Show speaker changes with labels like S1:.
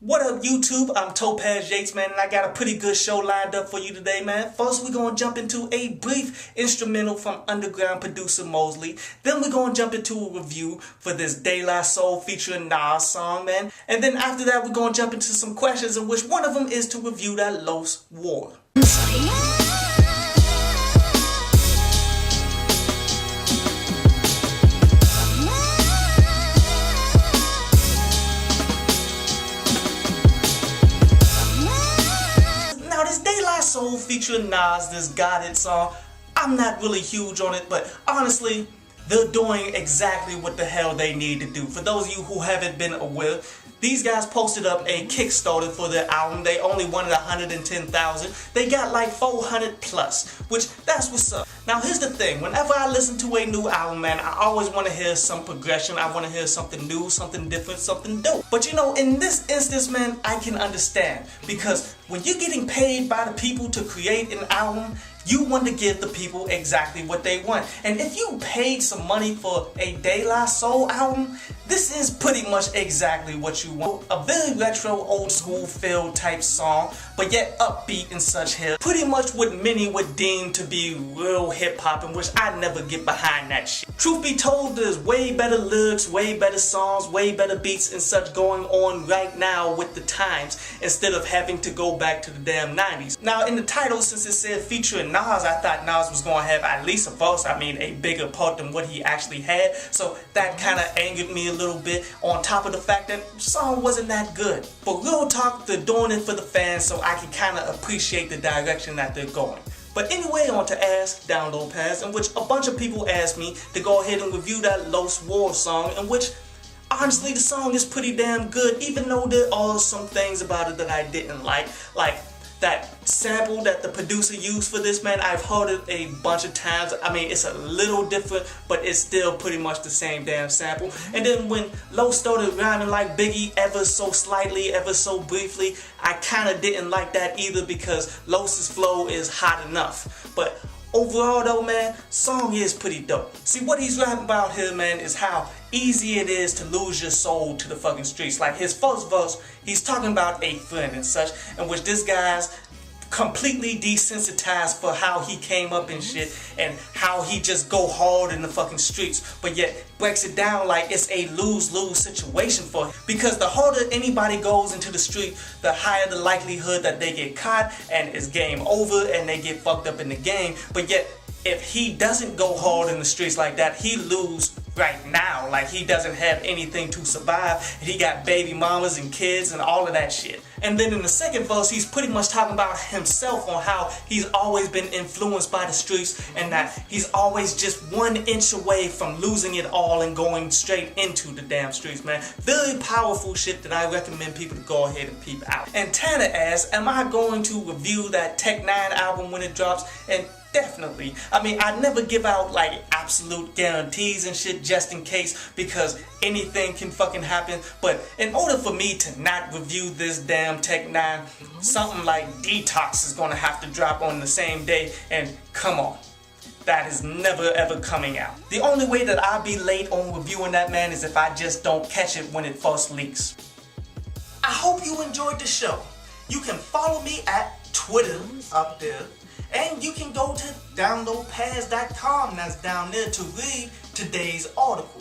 S1: What up, YouTube? I'm Topaz Yates, man, and I got a pretty good show lined up for you today, man. First, we're going to jump into a brief instrumental from underground producer Mosley. Then we're going to jump into a review for this De La Soul featuring Nas song, man. And then after that, we're going to jump into some questions, in which one of them is to review that Los War. Soul featuring Nas, this God It song. I'm not really huge on it, but honestly, they're doing exactly what the hell they need to do. For those of you who haven't been aware, these guys posted up a Kickstarter for their album. They only wanted 110,000. They got like 400 plus, which that's what's up. Now here's the thing, whenever I listen to a new album, man, I always want to hear some progression. I want to hear something new, something different, something dope. But you know, in this instance, man, I can understand, because when you're getting paid by the people to create an album, you want to give the people exactly what they want. And if you paid some money for a De La Soul album, this is pretty much exactly what you want. A very retro, old school feel type song, but yet upbeat and such here. Pretty much what many would deem to be real hip hop, in which I never get behind that shit. Truth be told, there's way better lyrics, way better songs, way better beats and such going on right now with the times, instead of having to go back to the damn 90s. Now in the title, since it said featuring Nas, I thought Nas was going to have at least a verse, a bigger part than what he actually had, so that kind of angered me a little bit, on top of the fact that the song wasn't that good. But real talk, they're doing it for the fans, so I can kind of appreciate the direction that they're going. But anyway, on to Ask Download Pass, in which a bunch of people asked me to go ahead and review that Los War song, in which honestly the song is pretty damn good, even though there are some things about it that I didn't like that sample that the producer used for this, man. I've heard it a bunch of times. It's a little different, but it's still pretty much the same damn sample. And then when Los started rhyming like Biggie ever so slightly, ever so briefly, I kind of didn't like that either, because Los's flow is hot enough. But overall though, man, song is pretty dope. See, what he's rapping about here, man, is how easy it is to lose your soul to the fucking streets. Like his first verse, he's talking about a friend and such, in which this guy's completely desensitized for how he came up and shit, and how he just go hard in the fucking streets, but yet breaks it down like it's a lose-lose situation for him. Because the harder anybody goes into the street, the higher the likelihood that they get caught and it's game over and they get fucked up in the game. But yet, if he doesn't go hard in the streets like that, he lose right now. Like, he doesn't have anything to survive. He got baby mamas and kids and all of that shit. And then in the second verse, he's pretty much talking about himself, on how he's always been influenced by the streets, and that he's always just 1 inch away from losing it all and going straight into the damn streets, man. Very powerful shit that I recommend people to go ahead and peep out. And Tanner asks, am I going to review that Tech 9 album when it drops? And definitely. I never give out like absolute guarantees and shit just in case, because anything can fucking happen. But in order for me to not review this damn Tech 9, something like Detox is gonna have to drop on the same day, and come on, that is never ever coming out. The only way that I'll be late on reviewing that, man, is if I just don't catch it when it first leaks. I hope you enjoyed the show. You can follow me at Twitter up there, and you can go to downloadpass.com, that's down there, to read today's article.